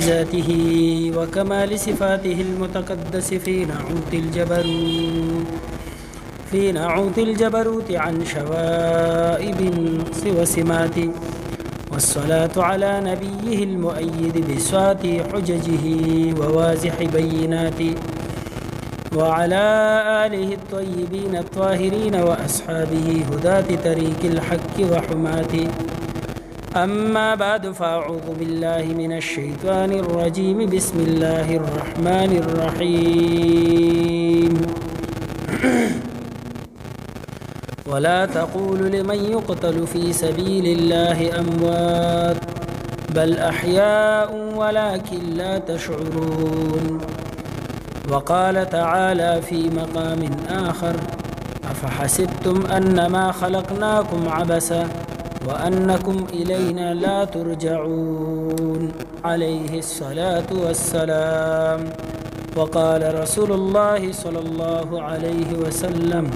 ذاته وكمال صفاته المتقدس في نعوت الجبروت عن شوائب سوى سمات، والصلاة على نبيه المؤيد بسعة حججه ووازح بينات، وعلى آله الطيبين الطاهرين وأصحابه هداة طريق الحق وحماة. أما بعد، فأعوذ بالله من الشيطان الرجيم. بسم الله الرحمن الرحيم. ولا تقولوا لمن يقتل في سبيل الله أموات بل أحياء ولكن لا تشعرون. وقال تعالى في مقام آخر: أفحسبتم أنما خلقناكم عبثا وأنكم إلينا لا ترجعون، عليه الصلاة والسلام. وقال رسول الله صلى الله عليه وسلم: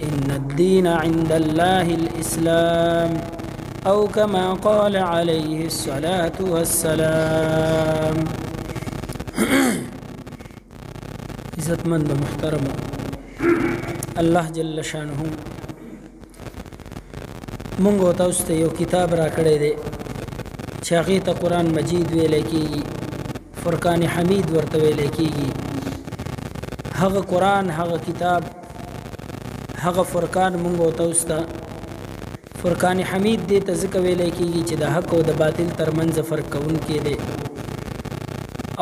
إن الدين عند الله الإسلام، أو كما قال عليه الصلاة والسلام. عزت مند محترم الله جل شانه مونږ تاسو ته یو کتاب را کړی دی چې هغې ته قرآن مجید ویلی کېږي، فرقان حمید ورته ویلی کېږي. هغه قرآن، هغه کتاب، هغه فرقان مونږ تاسو ته فرقان حمید دې ته ځکه ویلی کېږي چې د حق او د باطل ترمنځ فرق کوونکی دی،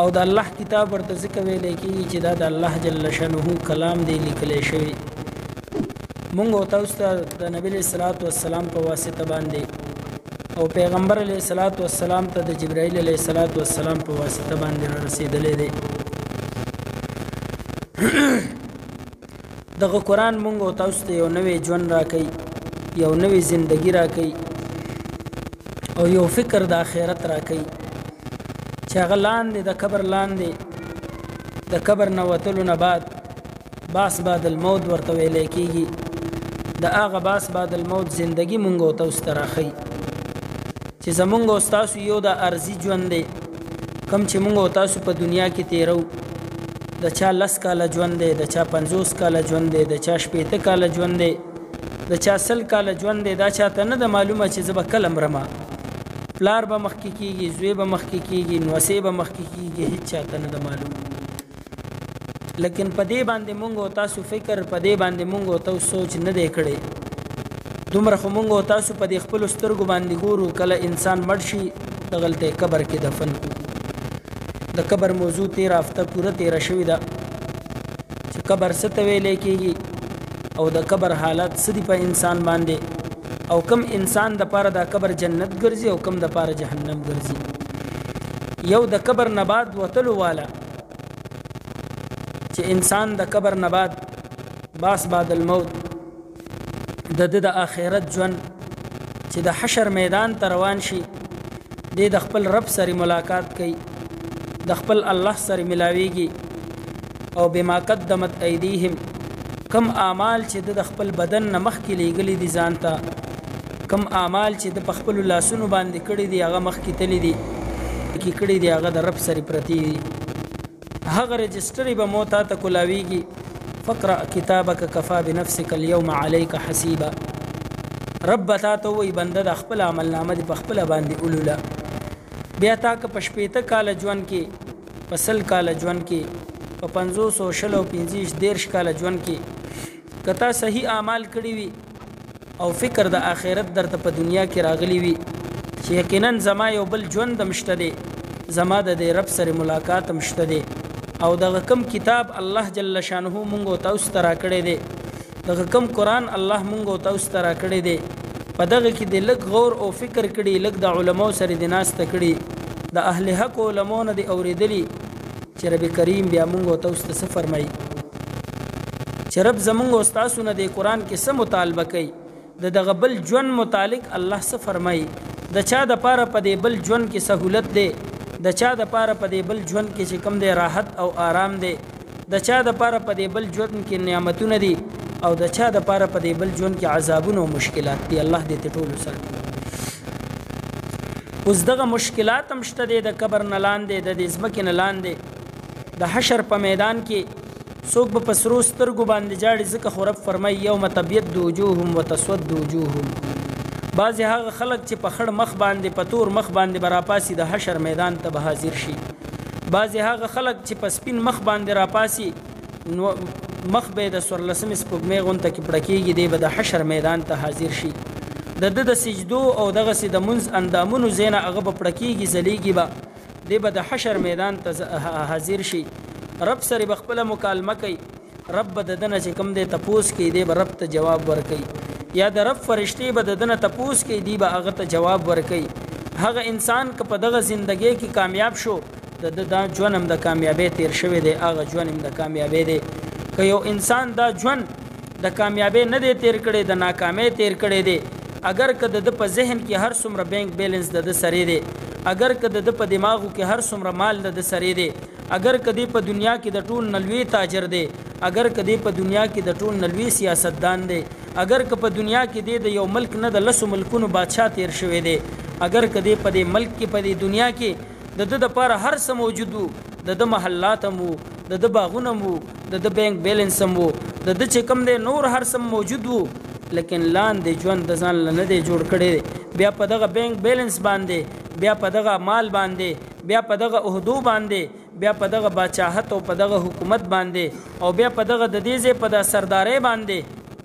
او د الله کتاب ورته ځکه ویلی کېږي چې دا د الله جل شانه کلام دی لیکلی شوی. مونږ تاسو ته د نبی علیه الصلاۃ والسلام په واسطه باندې او پیغمبر علیه الصلاۃ والسلام ته د جبرائیل علیه الصلاۃ والسلام په واسطه باندې را رسېدلی دی. دغه قرآن مونږ تاسو ته یو نوی ژوند راکوي، یو نوی زندگی راکوي، او یو فکر د آخرت راکوي چې هغه لاندې د قبر لاندې د قبر نه وتلو نه بعد باس بعد الموت ورته ویلی کېږي. د هغه باس بعد الموت زندگی مونږ تاسو ته راښیي چې زمونږ او ستاسو یو د ارضي ژوند دی، کوم چې مونږ او تاسو په دنیا کې تیرو. د چا 10 کاله ژوند دی، د چا 50 کاله ژوند دی، د چا 60 کاله ژوند دی، د چا 100 کاله ژوند دی. دا چاته نه ده معلومه چې زه به کله مرمه. پلار به مخکې کېږي، زوی به مخکې کېږي، نوسې به مخکې کېږي، هېڅ چاته نه ده معلوم. لیکن په دې باندې مونږ او تاسو فکر، په دې باندې مونږ او تاسو سوچ نه دی کړی. دومره خو مونږ او تاسو په دې خپلو سترګو باندې ګورو، کله انسان مړ شي دغلته قبر کې دفن کړو. د قبر موضوع 13 هفته پوره تیره شوې ده چې قبر څه ته ویلی کېږي او د قبر حالات څه دي په انسان باندې، او کم انسان دپاره دا قبر جنت ګرځي او کم دپاره جهنم ګرځي. یو د قبر نه بعد وتلو والا چې انسان د قبر نه بعد باس بعد الموت د د آخرت ژوند چې د حشر میدان ته روان شي، دی د خپل رب سره ملاقات کوي، د خپل الله سره ملاویږي، او بما قدمت ایدیهم، کم اعمال چې د خپل بدن نه مخکې لیږلي دي ځان ته، کم اعمال چې د په خپلو لاسونو باندې کړي دي هغه مخکې تللی دي کې کړي دي هغه د رب سره پرتې دي. هغه رجسټرې به مو تا ته کولاویږي: فقرأ کتابک کفا بنفسک اليوم علیک حسیبا. رب به تا ته وایي بنده د خپل عملنامه دې په خپله باندې اولوله. بیا تا که په 80 کاله ژوند کې، په 100 کاله ژوند کې، په 50 او 60 او 50 کاله ژوند کې که تا صحیح اعمال کړي وي او فکر د آخرت درته په دنیا کې راغلی وي چې یقینا زما یو بل ژوند هم شته دی، زما د دې رب سره ملاقات هم شته دی، او دغه کم کتاب الله جل شانه مونږ او تاسو ته راکړی دی، دغه کم قرآن الله مونږ او تاسو ته راکړی دی، په دغه کې د لږ غور او فکر کړي، لږ د علماو سره د ناسته کړي، د اهل حق علماو نه دې اورېدلي چې رب کریم بیا مونږ او تاسو ته څه فرمایي، چې رب زمونږ او ستاسو نه د قرآن کې څه مطالبه کوي، د دغه بل ژوند متعلق الله څه فرمایي، د چا دپاره په دې بل ژوند کې سهولت دی، د چا دپاره په دې بل ژوند کې چې کوم دی راحت او آرام دی، د چا دپاره په دې بل ژوند کې نعمتونه دي، او د چا دپاره په دې بل ژوند کې عذابونه او مشکلات دي. الله دې ټولو سره اوس دغه مشکلات هم شته دی د قبر نه لاندې د دې ځمکې نه لاندې د حشر په میدان کې څوک به په سرو سترګو باندې جاړي ځکه خو رب فرمایي یوم تبیض وجوههم وتسود وجوههم بعضې هغه خلک چې په خړ مخ باندې په تور مخ باندې به راپاسي د حشر میدان ته به حاضر شي بعضې هغه خلک چې په سپین مخ باندې راپاسي نو مخ به د 14 سپوږمۍ غونته کې پړه کېږي دی به د حشر میدان ته حاضر شي د ده د سجدو او دغسې د منځ اندامونو ځای نه هغه به پړه کېږي ځلیږي به دی به د حشر میدان ته حاضر شي رب سره به خپله مکالمه کوي رب به د ده نه چې کوم دی تپوس کوي دی به رب ته جواب ورکوي یا د رب فرشتې به د ده نه تپوس کوي دی به هغه ته جواب ورکوي هغه انسان که په دغه زندګۍ کې کامیاب شو د ده دا ژوند هم د کامیابۍ تیر شوی دی هغه ژوند هم د کامیابۍ دی که یو انسان دا ژوند د کامیابۍ نه دی تیر کړی د ناکامۍ تیر کړی دی اگر که د ده په ذهن کې هر څومره بینک بیلنس د ده سره دی اگر که د ده په دماغو کې هر څومره مال د ده سره دی اگر که دی په دنیا کې د ټول نلوي تاجر دی اگر که دی په دنیا کې د ټول نلوي سیاستدان دی اگر که په دنیا کې دی د یو ملک نه د 10 ملکونو بادشاه تیر شوی دی اگر که دی په دې ملک کې په دې دنیا کې د ده دپاره هر څه موجود وو د ده محلات هم وو د ده باغونه هم وو د ده بینک بیلنس هم وو د ده چې کوم دی نور هر څه موجود وو لیکن لاندې ژوند د ځان له نه دی جوړ کړی بیا په دغه بینک بیلنس باندې بیا په دغه مال باندې بیا په دغه عہدو باندې بیا په دغه باچاحت او په دغه حکومت باندې او بیا په دغه د دې ځای په د سردارۍ باندې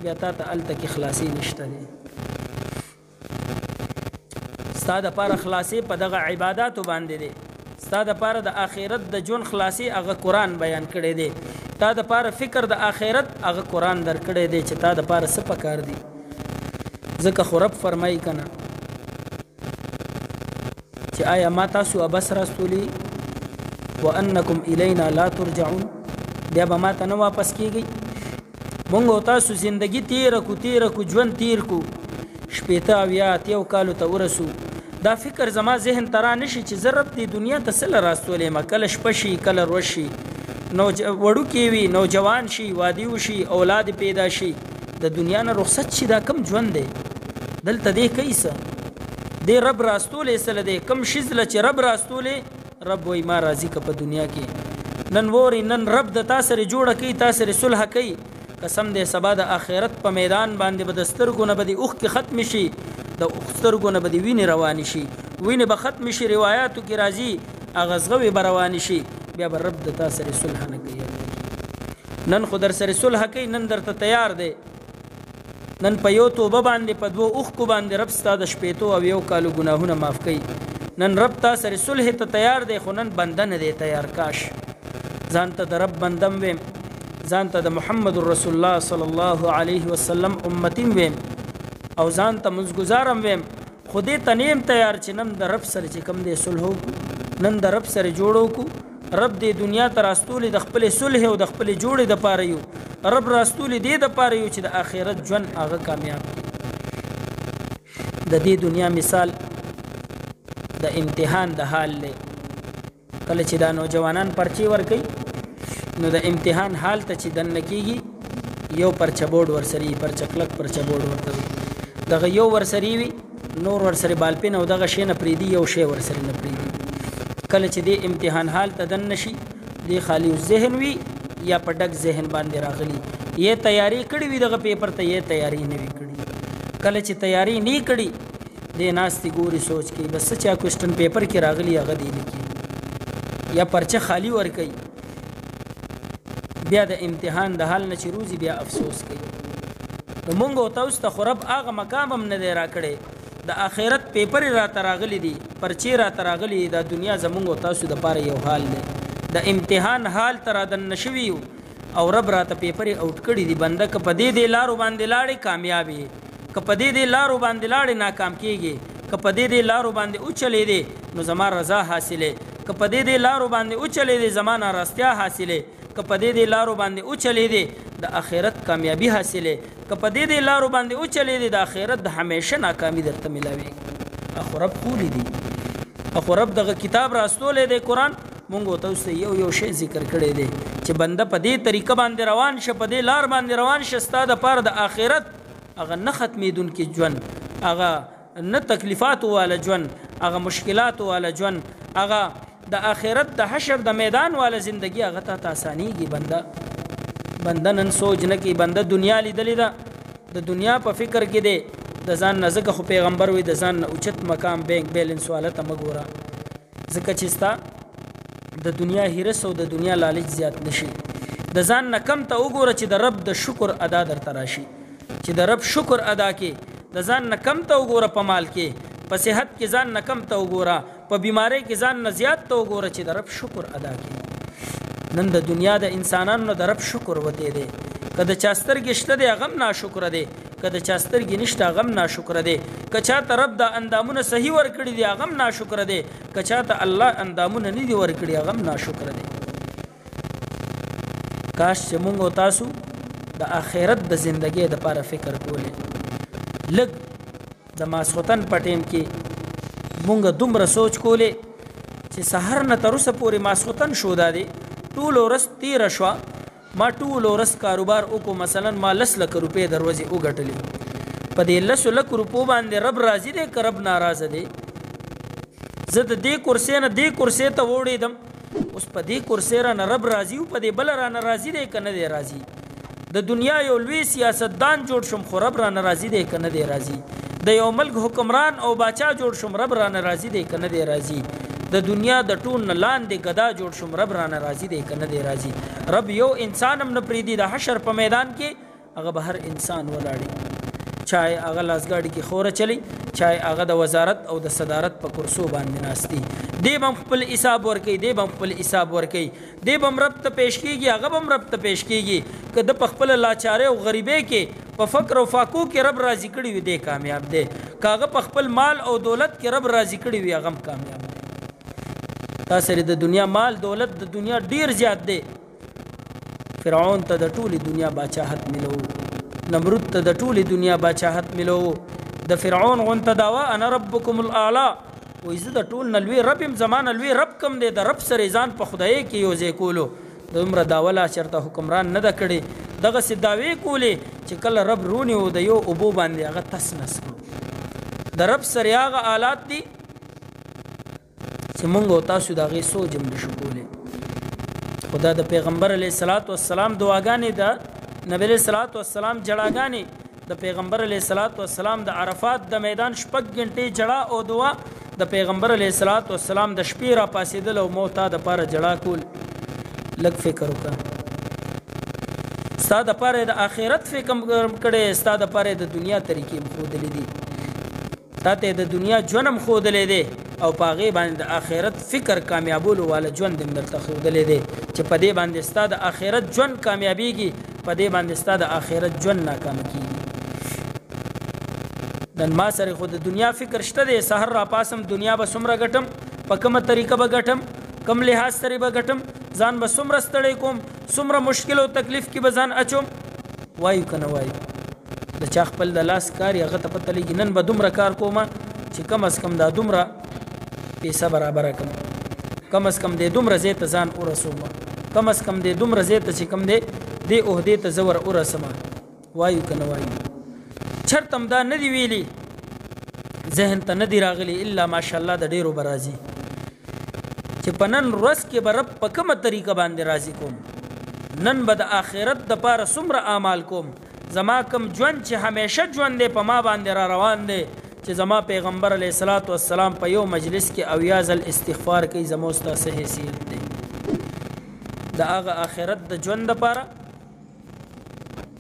بیا تا ته هلته کې خلاصي نشته دی ستا دپاره خلاصي په دغه عباداتو باندې دی ستا دپاره د آخرت د ژوند خلاصي هغه قرآن بیان کړی دی تا دپاره فکر د آخرت هغه قرآن در کړی دی چې تا دپاره څه پکار دی ځکه خو رب فرمایي که نه چې آیا ما تاسو ابس راستولی وانکم الینا لا ترجعون بیا به ما ته نه واپس کیږئ مونږ او تاسو زندگی تیره کو ژوند تیر کو 80 اویا 80 کالو ته ورسو دا فکر زما ذهن ته را نشي چې زه رب دې دنیا ته څه له راستولی ما کله شپه شي کله ورځ شي وړوکی وي نوجوان شي واده وشي اولاد پیدا شي د دنیا نه رخصت شي دا کم ژوند دی دلته دی کوي څه دی رب راستولی سره دی کم شیزله چې رب راستولی رب وایي ما راضي که په دنیا کې نن ووري نن رب د تا سره جوړه کوي تا سره صلح کوي قسم دی سبا د آخرت په میدان باندې به د سترګو نه به د اوښکې ختم شي د سترګو نه به د وینې روانې شي وینې به ختم شي روایاتو کې راځي هغه زغوې به روانې شي بیا به رب د تا سره صلح نه کوي نن خو در سره صلح کوي نن درته تیار دی نن په یو توبه باندې په 2 اوښکو باندې رب ستا د 80 او 1 کالو ګناهونه معاف کوي نن رب تا سره صلح ته تیار دی خو نن بنده نه دی تیار کاش ځان ته د رب بندم ویم ځان ته د محمد رسول الله صلی الله علیه وسلم امتیم ویم او ځان ته مزګزارم ویم خو دې ته نیم تیار چې نن د رب سره چې کوم دی صلح وکړو نن د رب سره جوړ وکړو رب دې دنیا ته راستولی د خپل صلح او د خپل جوړې دپاره یو رب راستولی دې دپاره یو چې د آخرت ژوند هغه کامیاب کړي د دې دنیا مثال د امتحان د حال دی کله چې دا نوجوانان پرچې ورکوي نو د امتحان حال ته چې دننه کېږي یو پرچه بورډ ورسره وي پرچه کلک پرچه بورډ ورته وي دغه یو ورسره وي نور ورسره بالپین او دغه شی نه پرېږدي یو شی ورسره نه پرېږدي کله چې د امتحان حال ته دننه شي دی خالی ذهن وي یا په ډک ذهن باندې راغلی یې تیاری کړې وي دغه پیپر ته یې تیاری نه وي کړې کله چې تیاری نه کړي دی ناستې ګوري سوچ کوي بس څه چا کوېسټن پیپر کې راغلی هغه دی لیکي یا پرچه خالی ورکوي بیا د امتحان د حال نه چې روزي بیا افسوس کوي نو مونږ او تاسو ته خو رب هغه مقام هم نه دی راکړی د آخرت پیپر راته راغلی دي پرچې راته راغلی دي دا دنیا زمونږ او تاسو دپاره یو حال دی د امتحان حال ته رادننه شوي او رب راته پیپر اوټ کړي دي بنده که په دې لارو باندې لاړې کامیاب یې که په دې لارو باندې لاړې ناکام کېږي که په دې لارو باندې وچلېدې نو زما رضا حاصلې که په دې لارو باندې وچلېدې زما ناراستیا حاصلې که په دې لارو باندې وچلېدې د آخرت کامیابی حاصلې که په دې لارو باندې وچلېدې د آخرت د همیشه ناکامي درته ملاوي اخو رب خولی دي اخو رب دغه کتاب راستولی دی قرآن مونږ او تاسو ته یو شی ذکر کړی دی چې بنده په دې طریقه باندې روان شه په دې لار باندې روان شه ستا دپاره د آخرت هغه نه ختمېدونکي ژوند هغه نه تکلیفاتو والا ژوند هغه مشکلات والا ژوند، هغه د آخرت د حشر د میدان والا زندگی هغه ته آسانیږي. بنده نن سوچ نه کوي، بنده دنیا لیدلې ده، د دنیا په فکر کې دی، د ځان نه ځکه خو پیغمبر وي د ځان نه اوچت مقام بینک بیلنس والا ته مه ګوره، ځکه چې ستا د دنیا هرس او د دنیا لالچ زیات نشي. د ځان نه کم ته وګوره چې د رب د شکر ادا درته راشي، چې د رب شکر ادا کې. د ځان نه کم ته وګوره په مال کې، په صحت کې ځان نه کم ته وګوره، په بیماری کې ځان نه زیات ته وګوره چې د رب شکر ادا کې. نن د دنیا د انسانانو د رب شکر وته دی، که د چا سترګې شته دی هغه هم ناشکره دی، که د چا سترګې نشته هغه هم ناشکره دی، که چاته رب د اندامونه صحیح ورکړي دي هغه هم ناشکره دی، که چاته الله اندامونه نه دي ورکړي هغه هم ناشکره دی. کاش چې مونږ او تاسو د آخرت د زندګۍ دپاره فکر کولې. لږ د ماسخوتن په ټیم کې مونږ دومره سوچ کولې چې سحر نه تر اوسه پورې ماسخوتن شو دا دی، ټول ورځ تېره شوه، ما ټول ورځ کاروبار وکړو، مثلا ما 10 لک روپۍ د ورځې وګټلې. په دې 10 لک روپو باندې رب راضي دی که رب ناراضه دی؟ زه د دې کرسۍ نه دې کرسۍ ته وړېدم، اوس په دې کرسۍ رانه رب راضي و، په دې بله رانه راضي دی که نه دی راضي؟ د دنیا یو لوی سیاستدان جوړ شم خو رب رانه راضي دی که نه دی راضي؟ د یو ملک حکمران او باچا جوړ شم رب رانه راضي دی که نه دی راضي؟ د دنیا د ټول نه لاندې ګدا جوړ شم رب رانه راضي دی که نه دی راضي؟ رب یو انسان هم نه پرېږدي. د حشر په میدان کې هغه به هر انسان ولاړي، چای هغه لاسګاډي کې خوره چلی، چای هغه د وزارت او د صدارت په کرسو باندې ناستی، دی به هم خپل حساب ورکوي، دی به هم خپل حساب ورکوي، دی به هم رب ته پیش کېږي، هغه به هم رب ته پیش کېږي. که د په خپله لاچارۍ او غریبۍ کې په فقر او فاقو کې رب راضي کړي وي دی کامیاب دی، که هغه په خپل مال او دولت کې رب راضي کړي وي هغه هم کامیاب دی. تا سره د دنیا مال دولت د دنیا ډیر زیات دی. فرعون ته د ټولې دنیا باچاحت ملو، نمرود ته د ټولې دنیا باچاحت ملو، د فرعون غونته دعوا انا ربکم الاعلی، وایي زه د ټول نه لوی رب یم، زما نه لوی رب کم دی، د رب سره ځان په خدایۍ کې یو ځای کولو. دومره دعوه لا چېرته حکمران نه ده کړې. دغسې دعوې کولې چې کله رب رونیو د یو اوبو باندې هغه تس نس کړو. د رب سره هغه آلات دي چې مونږ او تاسو د هغې سوچ هم نشو کولی. خدا د پیغمبر علیه الصلاۃ والسلام دعاګانې، د نبی علیه الصلاۃ والسلام جړاګانې، د پیغمبر علیه الصلاۃ والسلام د عرفات د میدان 6 غنټې جړا او دعا، د پیغمبر علیه الصلاۃ والسلام د شپې را پاسېدل او موتا د پاره جړا کول. لږ فکر وکړه، ستا د پاره د آخرت فکر کړی، ستا د پاره د دنیا طریقې هم ښودلې دي، تا ته د دنیا ژوند هم ښودلی دی او په هغې باندې د آخرت فکر کامیابولو والا ژوند هم درته ښودلی دی چې په دې باندې ستا د آخرت ژوند کامیابیږي، په دې باندې ستا د آخرت ژوند ناکامه کېږي. نن ما سره خو د دنیا فکر شته دی، سحر را پاسم دنیا به څومره ګټم، په کومه طریقه به ګټم، کم لحاظ سره به ګټم، ځان به څومره ستړی کوم، څومره مشکل او تکلیف کې به ځان اچوم. وایو که نه وایو؟ د چا خپل د لاس کار هغه ته پته لګي نن به دومره کار کومه چې کم از کم دا دومره پیسه برابره کړم، کم از کم دې دومره ځای ته ځان ورسوم، کم از کم دې دومره ځای ته چې کم دی دې عهدې ته زه ور ورسم. وایو که نه وایو؟ چرته هم دا نه دي ویلي، ذهن ته نه دي راغلي، الا ماشاءالله د ډېرو به راځي چې په نن ورځ کې به رب په کومه طریقه باندې راضي کوم، نن به د آخرت دپاره څومره اعمال کوم، زما کم ژوند چې همیشه ژوند دی په ما باندې را روان دی، چې زما پیغمبر علیه الصلاۃ والسلام په یو مجلس کې 80 ځل استغفار کوي، زما ستاسو حیثیت دی. د هغه آخرت د ژوند دپاره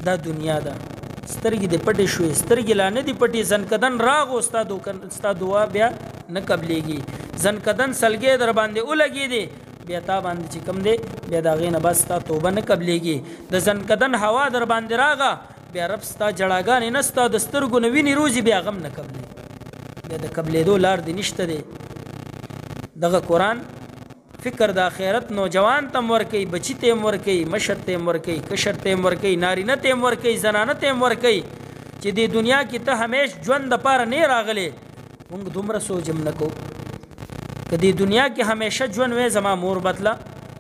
دا دنیا ده. سترګې دې پټې شوې، سترګې لا نه دي پټې، زنکدن راغو ستا دعا بیا نه قبلېږي، زنکدن سلګۍ در باندې ولګېدې بیا تا باندې چې کوم دی بیا د هغې نه بس ستا توبه نه قبلېږي. د زنکدن هوا در باندې راغه بیا رب ستا جړاګانې نه ستا د سترګو نه وینې روزي بیا غم نه قبلېږي، بیا د قبلېدو لار دې نشته دی. دغه قرآن فکر د آخرت نوجوان ته هم ورکوي، بچي ته هم ورکوي، مشر ته هم ورکوي، کشر ته هم ورکوي، نارینه ته هم ورکوي، زنانه ته هم ورکوي چې دې دنیا کې ته همیش ژوند دپاره نه راغلی. مونږ دومره سوچ هم نه کوو. که دې دنیا کې همیشه ژوند وی زما مور بتله،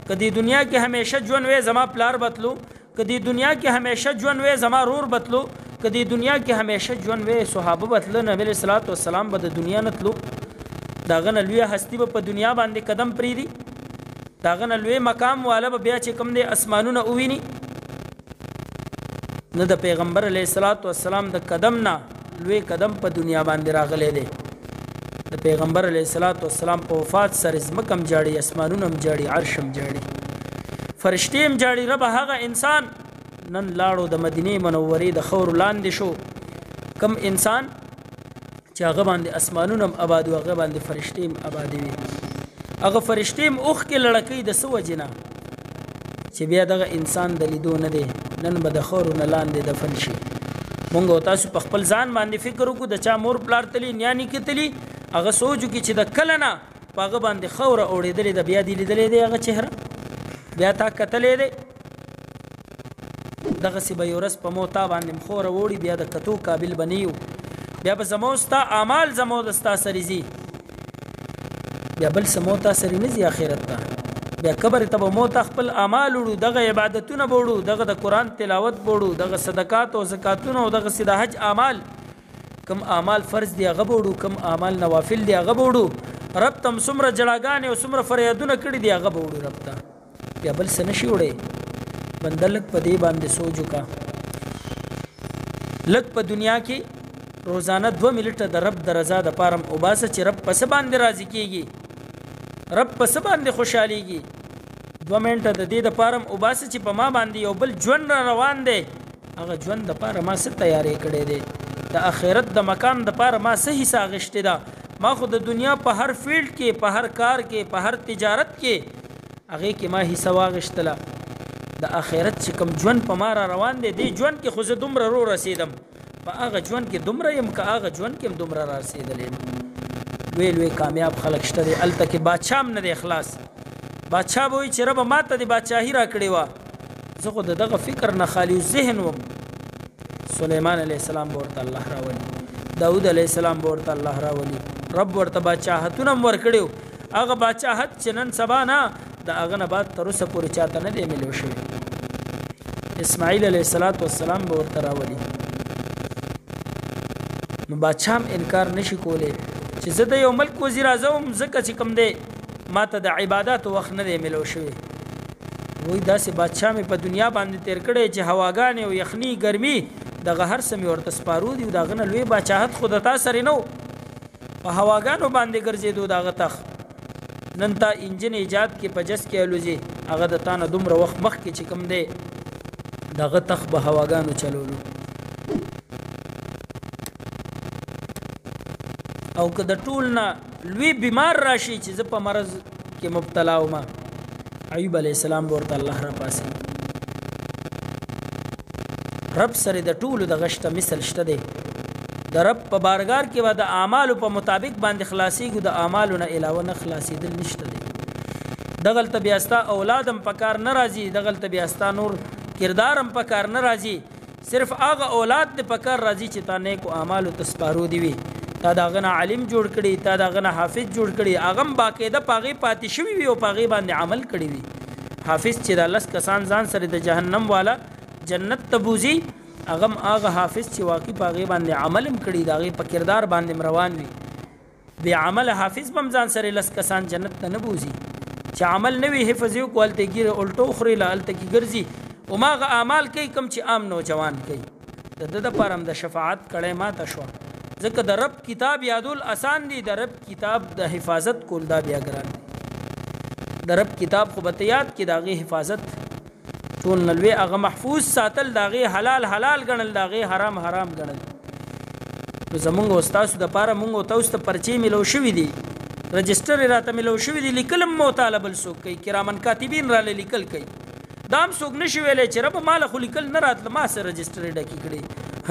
که دې دنیا کې همیشه ژوند وی زما پلار بتلو، که دې دنیا کې همیشه ژوند وی زما رور بتلو، که دې دنیا کې همیشه ژوند وی صحابه بتله، نبی علیه الصلاۃ والسلام به د دنیا نه تلو. داغه نه لوی هستی به په دنیا باندې قدم پرېږدي، داغه نه لوی مقام والا به بیا چې کوم دی اسمانونه وویني. نه د پیغمبر علیه الصلاۃ والسلام د قدم نه لوی قدم په دنیا باندې راغلی دی. د پیغمبر علیه الصلاۃ والسلام په وفات سره ځمکه هم جاړي، اسمانونه هم جاړي، عرش هم جاړي، فرشتې هم جاړي. ربه هغه انسان نن لاړو د مدینې منورې د خاورو لاندې شو، کم انسان چې هغه باندې اسمانونه هم آباد و، هغه باندې فرشتې هم آبادې وي. هغه فرشتې هم اوښکې لړکوي د څه وجې نه چې بیا دغه انسان د لیدو نه دی، نن به د خاورو نه لاندې دفن شي. مونږ او تاسو په خپل ځان باندې فکر وکړو، د چا مور پلار تلي، نیا نیکه تلي، هغه سوچ وکړي چې د کله نه په هغه باندې خاوره اوړېدلې ده، بیا دې لیدلی دی هغه چهره، بیا تا کتلی دی. دغسې به یو ورځ په مو تا باندې خوره وړي، بیا د کتو قابل به نه یو، بیا به زمو ستا اعمال زمو د ستا سرې ځي، بیا بل څه مو تا سرې نه ځي آخرت ته. بیا قبر ته به مو ته خپل اعمال وړو، دغه عبادتونه به وړو، دغه د قرآن تلاوت به وړو، دغه صدقات او زکاتونه او دغسې د حج اعمال، کم اعمال فرض دی هغه به وړو، کم اعمال نوافل دی هغه به وړو. رب ته هم څومره جړاګانې او څومره فریادونه کړي دي هغه به وړو رب ته، بیا بل څه نشي وړی. بنده لږ په دې باندې سوچ وکړه، لږ په دنیا کې روزانه 2 منټه د رب د رضا دپاره وباسه چې رب په څه باندې راضي کېږي، رب په څه باندې خوشحالېږي. 2 منټه د دې دپاره وباسه چې په ما باندې یو بل ژوند را روان دی، هغه ژوند دپاره ما څه تیاری کړی دی، د آخرت د مقام دپاره ما څه حصه اخیستې ده. ما خو د دنیا په هر فیلډ کې، په هر کار کې، په هر تجارت کې هغې کې ما حصه واخیستله. د آخرت چې کوم ژوند په ما را روان دی، دې ژوند کې خو زه دومره رو رسېدم، په هغه ژوند کې دومره یم که هغه ژوند کې هم دومره را رسېدلی یم. لوی لوی کامیاب خلک شته دی، هلته کې بادشاه هم نه دی خلاص. بادشاه به وایي چې ربه ما ته دې بادشاهي را کړې وه، زه خو د دغه فکر نه خالي ذهن وم. سلیمان علیه السلام به ورته الله راولي، داود علیه السلام به ورته الله راولي، رب ورته بادشاهتونه هم ورکړي وو. هغه بادشاهت چې نن سبا نه، د هغه نه بعد تر اوسه پورې چاته نه دی ملو شوی. اسماعیل علیه السلام به ورته راولي. نو بادشاه هم انکار نشي کولی چې زه د یو ملک وزیر اعظم یم، ځکه چې کوم دی ما ته د عباداتو وخت نه دی ملو شوی. وایي داسې بادشاه مې په دنیا باندې تیر کړی چې هواګانې او یخني ګرمي دغه هر څه مې ورته سپارو دي، د هغه نه لوی بادشاهت خو د تا سرې نه و، په هواګانو باندې ګرځېدو د هغه تخت. نن تا انجن ایجاد کې په جس کې الوځي، هغه د تا نه دومره وخت مخکې چې کوم دی دغه تخت به هواګانو چلولو. او که د ټول نه لوی بیمار راشي چې زه په مرض کې مبتلا وم، ایوب علیه السلام به ورته الله را پاسي. رب سره د ټولو دغه شته مثل شته دی. د رب په بارګار کې به د اعمالو په مطابق باندې خلاصېږو، د اعمالو نه علاوه نه خلاصېدل نشته دی. دغلته بیا ستا اولاد هم په کار نه راځي، دغلته بیا ستا نور کردار هم په کار نه راځي، صرف هغه اولاد دې په کار راځي چې تا نیکو اعمالو ته سپارو دي وي. تا د هغه نه عالم جوړ کړي، تا د هغه نه حافظ جوړ کړي، هغه هم باقاعده په هغې پاتې شوي وي او په هغې باندې عمل کړي وي. حافظ چې دا 10 کسان ځان سره د جهنم والا جنت ته بوځي، هغه هم هغه حافظ چې واقعي په هغې باندې عمل هم کړي، د هغې په کردار باندې هم روان وي. بې عمله حافظ به هم ځان سره 10 کسان جنت ته نه بوځي. چې عمل نه وي، حفظ یې وکړو، هلته ګیره الټو خوري، له هلته کې ګرځي، هماغه اعمال کوي کوم چې عام نوجوان کوي. د ده دپاره هم د شفاعت کړی ماته شوه، ځکه د رب کتاب یادول اسان دي، د رب کتاب د حفاظت کول دا بیا ګران دي. د رب کتاب خو به ته یاد کړې، د هغې حفاظت ټول نه لوی هغه محفوظ ساتل، د هغې حلال حلال ګڼل، د هغې حرام حرام ګڼل. نو زمونږ او ستاسو دپاره مونږ او تاسو ته پرچې میلو شوي دي، رجسټر یې راته میلو شوي دي، لیکل هم مطالعه بل څوک کوي، کرامن کاتبین راله لیکل کوي. دا هم څوک نشي ویلی چې رب ماله خو لیکل نه راتله، ما سره رجسټر یې ډکې کړې.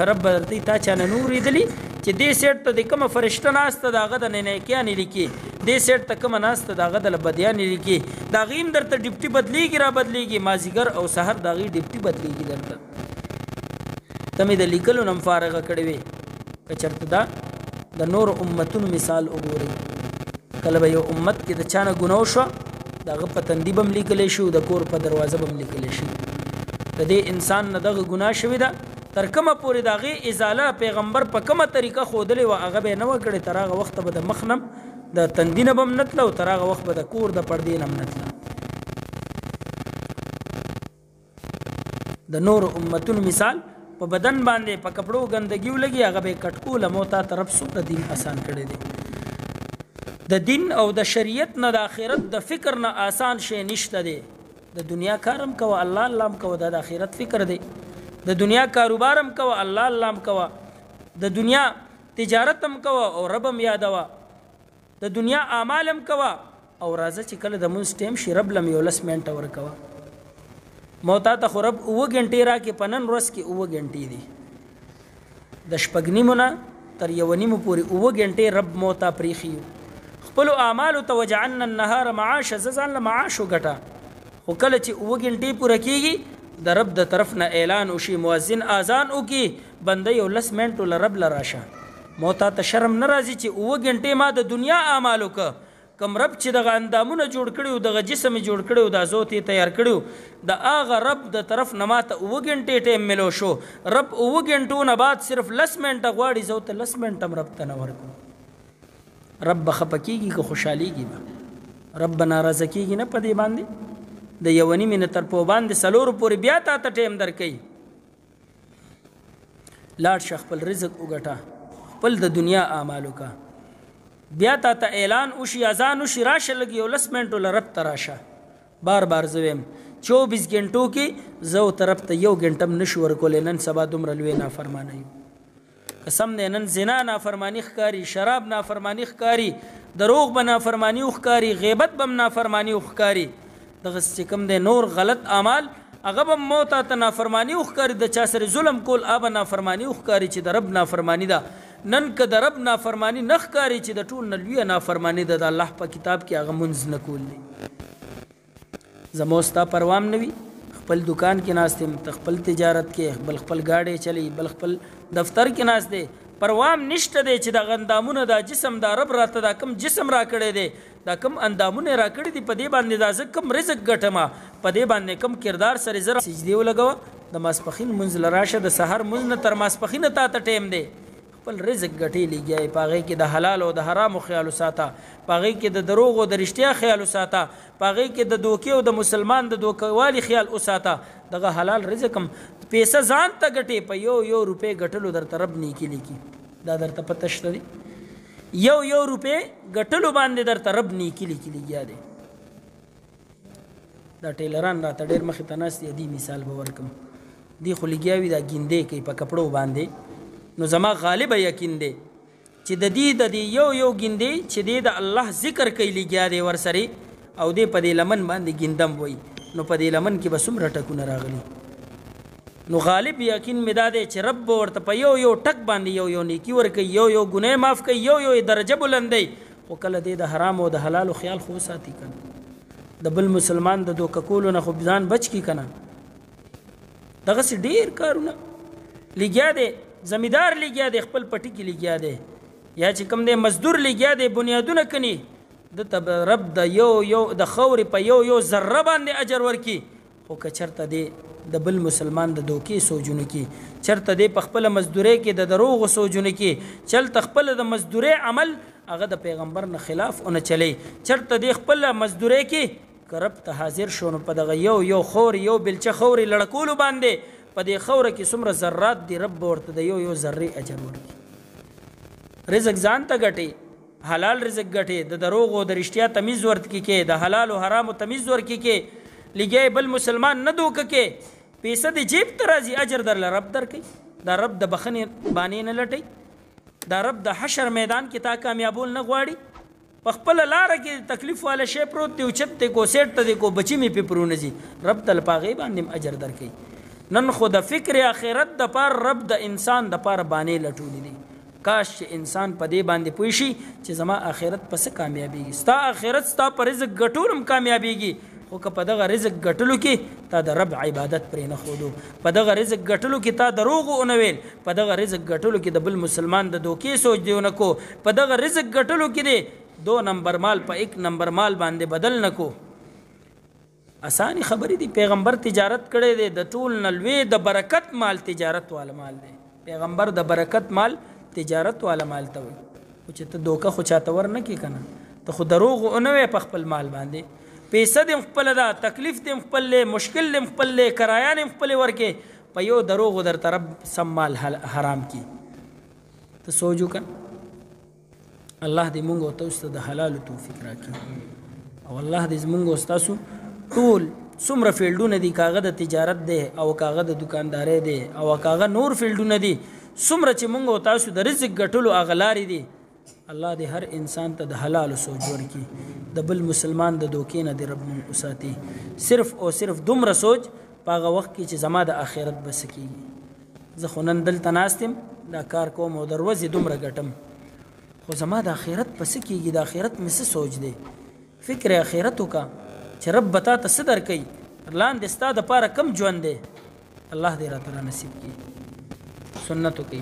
رب به درته تا چا نه اورېدلي چې دې سیټ ته د کومه فرشته ناسته د هغه د نیکیانې لیکي، دې سیټ ته کومه ناسته د هغه د بدیانې لیکي، د هغې هم درته ډیپټي بدلېږي را بدلېږي، مازدیګر او سحر د هغې ډیپټي بدلېږي درته. ته مې د لیکلو نه هم فارغه کړې وې. که چېرته دا د نورو امتونو مثال وګورئ، کله به یو امت کې د چا نه ګناه وشوه، د هغه په تندي به هم لیکلی شي، د کور په دروازه به هم لیکلی شي. د دې انسان نه دغه ګناه شوې ده، تر کومه پورې د هغې ازاله پیغمبر په کومه طریقه ښودلې وه، هغه به یې نه وه کړې، تر هغه وخته به د مخ نه د تندي نه به هم نه تله او تر هغه وخت به د کور د پردې نه هم نه تله. د نورو امتونو مثال په بدن باندې په کپړو ګندګي ولګي هغه به یې کټ کوله. مو تا طرف څومره دین آسان کړی دی. د دین او د شریعت نه د آخرت د فکر نه آسان شی نشته دی. د دنیا کار هم کوه الله الله هم کوه، دا د آخرت فکر دی. د دنیا کاروبار هم کوه الله الله هم کوه، د دنیا تجارت هم کوه او رب هم یادوه، د دنیا اعمال هم کوه او راځه چې کله د مونځ ټیم شي رب لم 11 منټه ورکوه. موتا ته خو رب 9 غنټې راکې، په نن ورځ کې 9 غنټې دي. د شپږ نیمو نه تر 1 نیمو پورې 9 غنټې رب موتا پریښي. خپلو اعمالو ته وجعلنا النهار معاشا، زه ځان له معاش وګټه. خو کله چې 9 غنټې پوره کېږي د رب د طرف نه اعلان وشي، مؤذن اذان وکړي، بنده 11 منټو له رب له راشه. موتا ته شرم نه راځي چې 9 غنټې ما د دنیا اعمال وکړه. کم رب چې دغه اندامونه جوړ کړي او دغه جسم جوړ کړي او د ازوت یې تیار کړي، د هغه رب د طرف نه ماته 9 غنټې ټیم ملو شو. رب 9 غنټو نه بعد صرف 10 منټه غواړي، زه ورته 10 منټه هم رب ته نه ورکوم. رب به خفه کېږي که خوشحالېږي به؟ رب به ناراضه کېږي نه په دې باندې. د 1 نیمې نه تر پو باندې 4 پورې بیا تا ته ټیم درکوي. لاړ شه خپل رزق وګټه، خپل د دنیا اعمال وکړه، بیا تا ته اعلان وشي اذان وشي راشه لږ 11 منټو له رب ته راشه. بار بار زه وایم 24 غنټو کې زه ورته رب ته 1 غنټه هم نشو ورکولی. نن سبا دومره لوی نافرمانه یو. قسم دی نن زنا نافرمانی ښکاري، شراب نافرمانی ښکاري، دروغ به نافرمانی ښکاري، غیبت به هم نافرمانی ښکاري. دغه چې کوم دی نور غلط اعمال هغه به موتا ته نافرمانی ښکاري. د چا سره ظلم کول هغه نافرمانی ښکاري چې د رب نافرمانی ده. نن که د رب نافرمانی نه ښکاري چې د ټول نه لویه نافرمانی ده، د الله په کتاب کې هغه منځ نه کول دی. زمو ستا پروام نه وي، خپل دکان کې ناست یم، ته خپل تجارت کې، بل خپل ګاډی چلی، بل خپل دفتر کې ناست دی، پروام نشته دی چې د اندامونه دا جسم دا رب راته دا کم جسم را کړی دی، دا کم اندامونه را کړی دي، په دې باندې دا زه کم رزق ګټمه، په دې باندې کم کردار سره زه سجدې ولګوه. د ماسپښین منځ له راشه، د سحر منځ نه تر ماسپښینه تا ته ټیم دی. خپل رزق ګټې لګیا، په هغې کې د حلال او د حرامو خیال وساته، په هغې کې د دروغ او د رښتیا خیال وساته، په هغې کې د دوکې او د مسلمان د دوکهوالي خیال وساته. دغه حلال رزق هم پیسه ځان ته ګټې، په 1 روپۍ ګټلو درته رب نیکي لیکي. دا درته پته شته دی؟ 1 روپۍ ګټلو باندې درته رب نیکي لیکي لګیا دی. دا ټیلران راته ډېر مخې ته ناست دي، دې مثال به ورکړم. دې خو لګیا وي دا ګیندې کوي په کپړو باندې. نو زما غالبه یقین دی چې د دې یو ګیندې چې دې د الله ذکر کوي لګیا دی ورسره، او دې په دې لمن باندې ګیندم وایي، نو په دې لمن کې به څومره ټکونه راغلي. نو غالب یقین مې دا دی چې رب ورته په یو ټک باندې یو نیکي ورکوي، یو ګناه معاف کوي، یو درجه بلندوي. خو کله دې د حرام او د حلالو خیال خو ساتي که نه، د بل مسلمان د دوکه کولو نه خو ځان بچ کړي که نه. دغسې ډېر کارونه لګیا دی. زمیندار لګیا دی، خپل پټي کې لګیا دی، یا چې کوم دی مزدور لګیا دی، بنیادونه کني. دته رب د د خاورې په یو ذره باندې اجر ورکي. خو که چېرته دی د بل مسلمان د دوکې سوچونه کې، چېرته دی په خپله مزدورۍ کې د دروغو سوچونه کې، چلته خپله د مزدورۍ عمل هغه د پیغمبر نه خلاف ونه چلی، چېرته دی خپله مزدورۍ کې که رب ته حاضر شو، نو په دغه یو خورې یو بلچه خورې لړکولو باندې په دې خوره کې څومره ذرات دي، رب ورته د یو ذرې اجر ورکړي. رزق ځان ته ګټې، حلال رزق ګټې، د دروغ او د رښتیا تمیز ورته کې، د حلال او حرامو تمیز ورکې کې لګیا، بل مسلمان نه دوکه کې، پیسه د جیب ته راځي اجر درله رب درکوي. دا رب د بخښنې بانې نه لټوي، دا رب د حشر میدان کې تا کامیابول نه غواړي. په خپله لاره کې تکلیف والا شی پروت دی، اوچت دی کو سیټ ته دی کو بچي مې پې پرونه ځي، رب تل په هغې باندې اجر درکوي. نن خو د فکر آخرت د پار رب د انسان د پار باندې لټولې دي. کاش چې انسان په دې باندې پوه شي چې زما آخرت په څه کامیابېږي. ستا آخرت ستا په رزق ګټلو هم کامیابېږي، خو که په دغه رزق ګټلو کې تا د رب عبادت پرې نه ښودو، په دغه رزق ګټلو کې تا دروغ ونه ویل، په دغه رزق ګټلو کې د بل مسلمان د دوکې سوچ دی ونه کو، په دغه رزق ګټلو کې دی 2 نمبر مال په 1 نمبر مال باندې بدل نه کو. اسانی خبرې دي. پیغمبر تجارت کړی دی، د ټول نه لوی د برکت مال تجارت والا مال دی. پیغمبر د برکت مال تجارت والا مال ته وایي. خو چې ته دوکه خو چاته ور نه کړې که نه، ته خو دروغ ونه وایې په خپل مال باندې، پیسه دې خپله ده، تکلیف دې خپل دی، مشکل دې خپل دی، کرایه دې خپلې ورکې، په یو دروغو درته رب سم مال حرام کړي. ته سوچ وکړه. الله دې مونږ او تاسو ته د حلالو توفیق راکړي، او الله دې زمونږ او ستاسو ټول څومره فیلډونه دي، کاغه د تجارت دی او کاغه د دکاندارۍ دی او کاغه نور فیلډونه دي، څومره چې مونږ او تاسو د رزق ګټلو هغه لارې دي، الله دې هر انسان ته د حلالو سوچ ورکړي، د بل مسلمان د دوکې نه دې رب مونږ وساتي. صرف او صرف دومره سوچ په هغه وخت کې چې زما د آخرت به څه کېږي. زه خو نن دلته ناست یم دا کار کوم او د ورځې دومره ګټم، خو زما د آخرت په څه کېږي، د آخرت مې څه سوچ دی. فکر آخرت وکړه چې رب به تا ته څه درکوي، لاندې ستا دپاره کم ژوند دی. الله دې راته را نصیب کړي. سنت وکړي.